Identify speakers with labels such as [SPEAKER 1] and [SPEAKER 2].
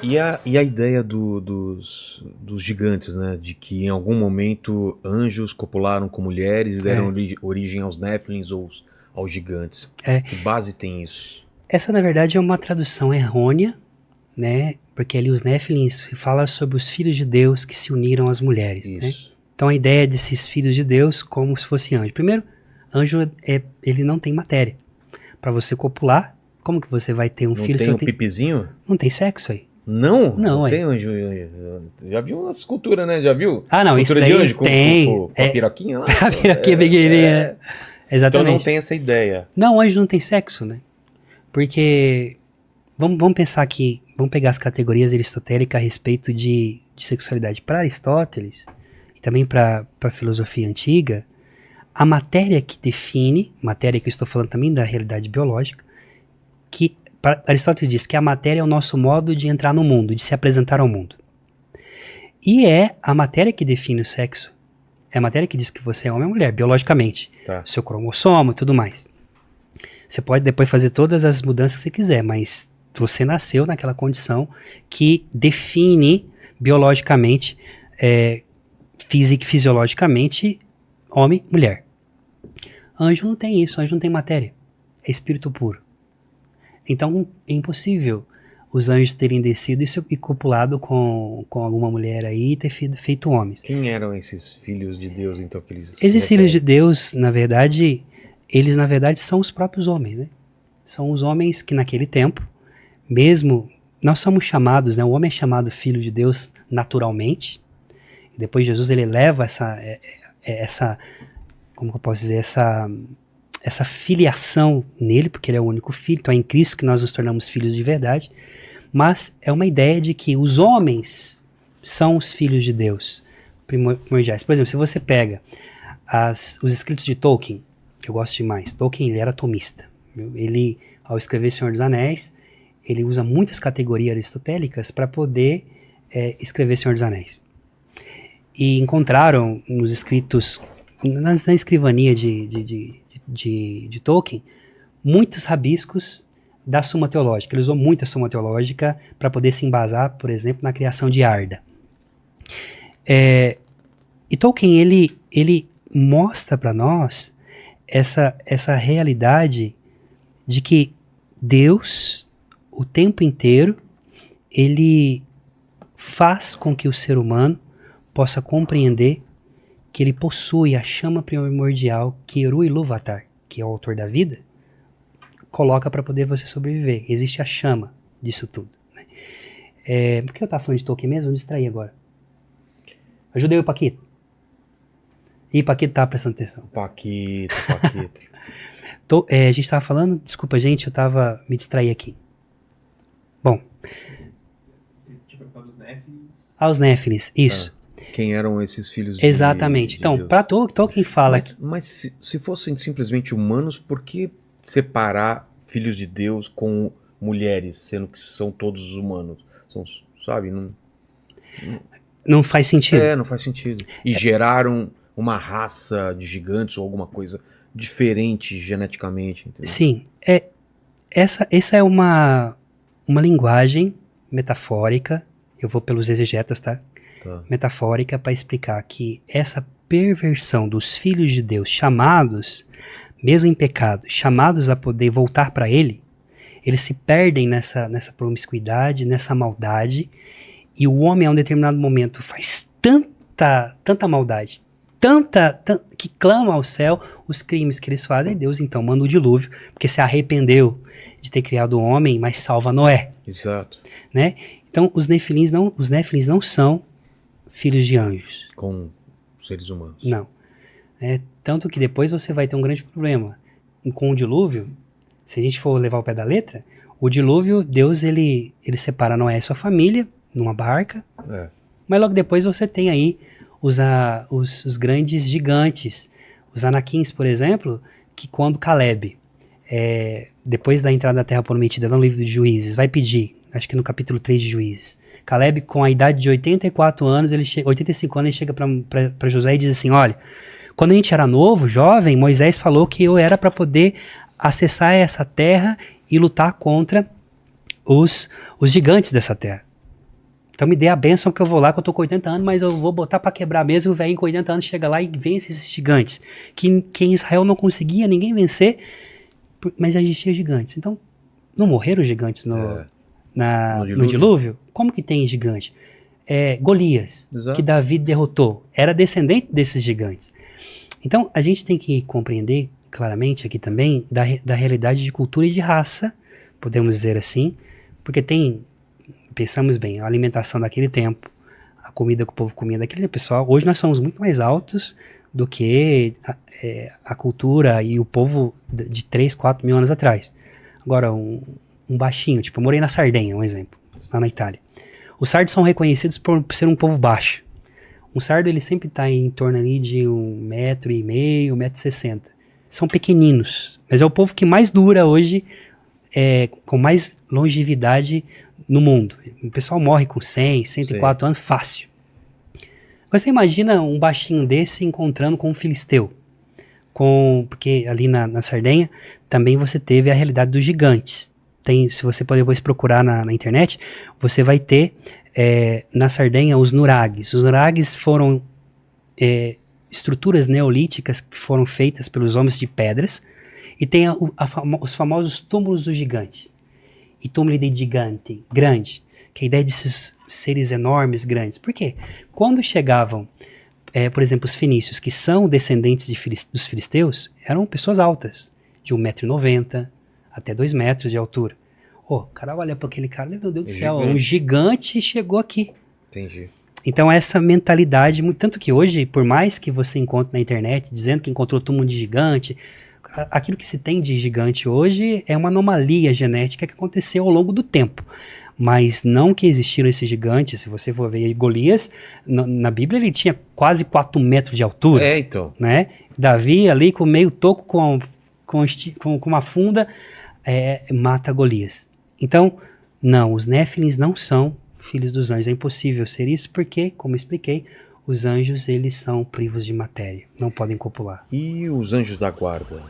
[SPEAKER 1] E a ideia dos gigantes, né? De que em algum momento anjos copularam com mulheres e deram origem aos Néfilins ou aos gigantes. Que base tem isso?
[SPEAKER 2] Essa, na verdade, é uma tradução errônea, né? Porque ali os Néfilins fala sobre os filhos de Deus que se uniram às mulheres, né? Então a ideia desses filhos de Deus como se fosse anjo. Primeiro, anjo ele não tem matéria. Para você copular, como que você vai ter um filho?
[SPEAKER 1] Não tem um pipizinho?
[SPEAKER 2] Não tem sexo aí.
[SPEAKER 1] Não?
[SPEAKER 2] Não
[SPEAKER 1] tem anjo. Já viu umas esculturas, né? Já viu?
[SPEAKER 2] Ah, não,
[SPEAKER 1] escultura
[SPEAKER 2] isso daí
[SPEAKER 1] de anjo
[SPEAKER 2] tem.
[SPEAKER 1] Com a piroquinha lá?
[SPEAKER 2] A piroquinha pequenininha. Exatamente.
[SPEAKER 1] Então não tem essa ideia.
[SPEAKER 2] Não, anjo não tem sexo, né? Porque, vamos pensar aqui, vamos pegar as categorias aristotélicas a respeito de sexualidade. Para Aristóteles, e também para a filosofia antiga, a matéria que define, matéria que eu estou falando também da realidade biológica, que Aristóteles diz que a matéria é o nosso modo de entrar no mundo, de se apresentar ao mundo. E é a matéria que define o sexo. É a matéria que diz que você é homem ou mulher, biologicamente. Seu cromossomo e tudo mais. Você pode depois fazer todas as mudanças que você quiser, mas você nasceu naquela condição que define biologicamente, fisiologicamente, homem e mulher. Anjo não tem isso, anjo não tem matéria. É espírito puro. Então é impossível os anjos terem descido e copulado com alguma mulher aí e ter feito homens.
[SPEAKER 1] Quem eram esses filhos de Deus, então, que eles...
[SPEAKER 2] Esses filhos de Deus, na verdade, eles na verdade são os próprios homens, né? São os homens que naquele tempo, mesmo, nós somos chamados, né? O homem é chamado filho de Deus naturalmente, e depois Jesus ele leva essa como que eu posso dizer, essa filiação nele, porque ele é o único filho, então é em Cristo que nós nos tornamos filhos de verdade, mas é uma ideia de que os homens são os filhos de Deus primordiais. Por exemplo, se você pega os escritos de Tolkien, que eu gosto demais, Tolkien ele era tomista, ele, ao escrever Senhor dos Anéis, ele usa muitas categorias aristotélicas para poder escrever Senhor dos Anéis. E encontraram nos escritos, na escrivania de Tolkien, muitos rabiscos da Suma Teológica. Ele usou muito a Suma Teológica para poder se embasar, por exemplo, na criação de Arda. E Tolkien, ele mostra para nós essa realidade de que Deus, o tempo inteiro, ele faz com que o ser humano possa compreender que ele possui a chama primordial que Eru Ilúvatar, que é o autor da vida, coloca para poder você sobreviver. Existe a chama disso tudo. Né? Por que eu estava falando de Tolkien mesmo? Eu me distraí agora. Ajudei o Paquito. Ih, Paquito estava prestando atenção.
[SPEAKER 1] Paquito.
[SPEAKER 2] A gente estava falando, desculpa gente, eu estava me distraí aqui. Bom. Os Néfilins, isso.
[SPEAKER 1] Quem eram esses filhos
[SPEAKER 2] Exatamente. Então, para Tolkien fala...
[SPEAKER 1] Mas se fossem simplesmente humanos, por que separar filhos de Deus com mulheres, sendo que são todos humanos? Sabe?
[SPEAKER 2] Não faz sentido.
[SPEAKER 1] Não faz sentido. E geraram uma raça de gigantes ou alguma coisa diferente geneticamente. Entendeu?
[SPEAKER 2] Sim. Essa é uma linguagem metafórica, eu vou pelos exegetas, tá? Metafórica para explicar que essa perversão dos filhos de Deus chamados, mesmo em pecado, chamados a poder voltar para ele, eles se perdem nessa promiscuidade, nessa maldade, e o homem a um determinado momento faz tanta maldade, que clama ao céu os crimes que eles fazem, e Deus então manda o dilúvio, porque se arrependeu de ter criado o homem, mas salva Noé.
[SPEAKER 1] Exato.
[SPEAKER 2] Né? Então os Néfilins não são filhos de anjos.
[SPEAKER 1] Com seres humanos.
[SPEAKER 2] Não. Tanto que depois você vai ter um grande problema. Com o dilúvio, se a gente for levar o pé da letra, o dilúvio, Deus ele separa Noé e sua família numa barca, mas logo depois você tem aí os grandes gigantes, os Anaquins, por exemplo, que quando Caleb, depois da entrada da Terra Prometida, no livro de Juízes, vai pedir, acho que no capítulo 3 de Juízes, Caleb, com a idade de 85 anos, ele chega para Josué e diz assim, olha, quando a gente era novo, jovem, Moisés falou que eu era para poder acessar essa terra e lutar contra os gigantes dessa terra. Então me dê a bênção que eu vou lá, que eu tô com 80 anos, mas eu vou botar para quebrar mesmo, e o velhinho com 80 anos chega lá e vence esses gigantes. Que em Israel não conseguia ninguém vencer, mas existia gigantes. Então, não morreram gigantes no dilúvio? Como que tem gigante? Golias, que Davi derrotou, era descendente desses gigantes. Então, a gente tem que compreender claramente aqui também da realidade de cultura e de raça, podemos dizer assim, porque pensamos bem, a alimentação daquele tempo, a comida que o povo comia daquele tempo, pessoal, hoje nós somos muito mais altos do que a cultura e o povo de 3, 4 mil anos atrás. Agora, um baixinho, tipo, eu morei na Sardenha, um exemplo, lá na Itália. Os sardos são reconhecidos por ser um povo baixo. Um sardo, ele sempre está em torno ali de 1,5 metro, 1,60 m. São pequeninos, mas é o povo que mais dura hoje, com mais longevidade no mundo. O pessoal morre com 100, 104 anos, fácil. Mas você imagina um baixinho desse encontrando com um filisteu. Porque ali na Sardenha também você teve a realidade dos gigantes. Se você pode depois procurar na internet, você vai ter na Sardenha os nuragues. Os nuragues foram estruturas neolíticas que foram feitas pelos homens de pedras, e tem os famosos túmulos dos gigantes. E túmulo de gigante, grande, que é a ideia desses seres enormes, grandes. Por quê? Quando chegavam, por exemplo, os fenícios, que são descendentes dos filisteus, eram pessoas altas, de 1,90 m até 2 metros de altura. O cara olha para aquele cara, meu Deus do céu, um gigante chegou aqui.
[SPEAKER 1] Entendi.
[SPEAKER 2] Então essa mentalidade, tanto que hoje, por mais que você encontre na internet, dizendo que encontrou túmulo de gigante, aquilo que se tem de gigante hoje é uma anomalia genética que aconteceu ao longo do tempo. Mas não que existiram esses gigantes. Se você for ver Golias, na Bíblia ele tinha quase 4 metros de altura.
[SPEAKER 1] Então.
[SPEAKER 2] Né? Davi ali com meio toco com uma funda mata Golias. Então, não, os Néfilins não são filhos dos anjos. É impossível ser isso porque, como eu expliquei, os anjos eles são privos de matéria, não podem copular.
[SPEAKER 1] E os anjos da guarda?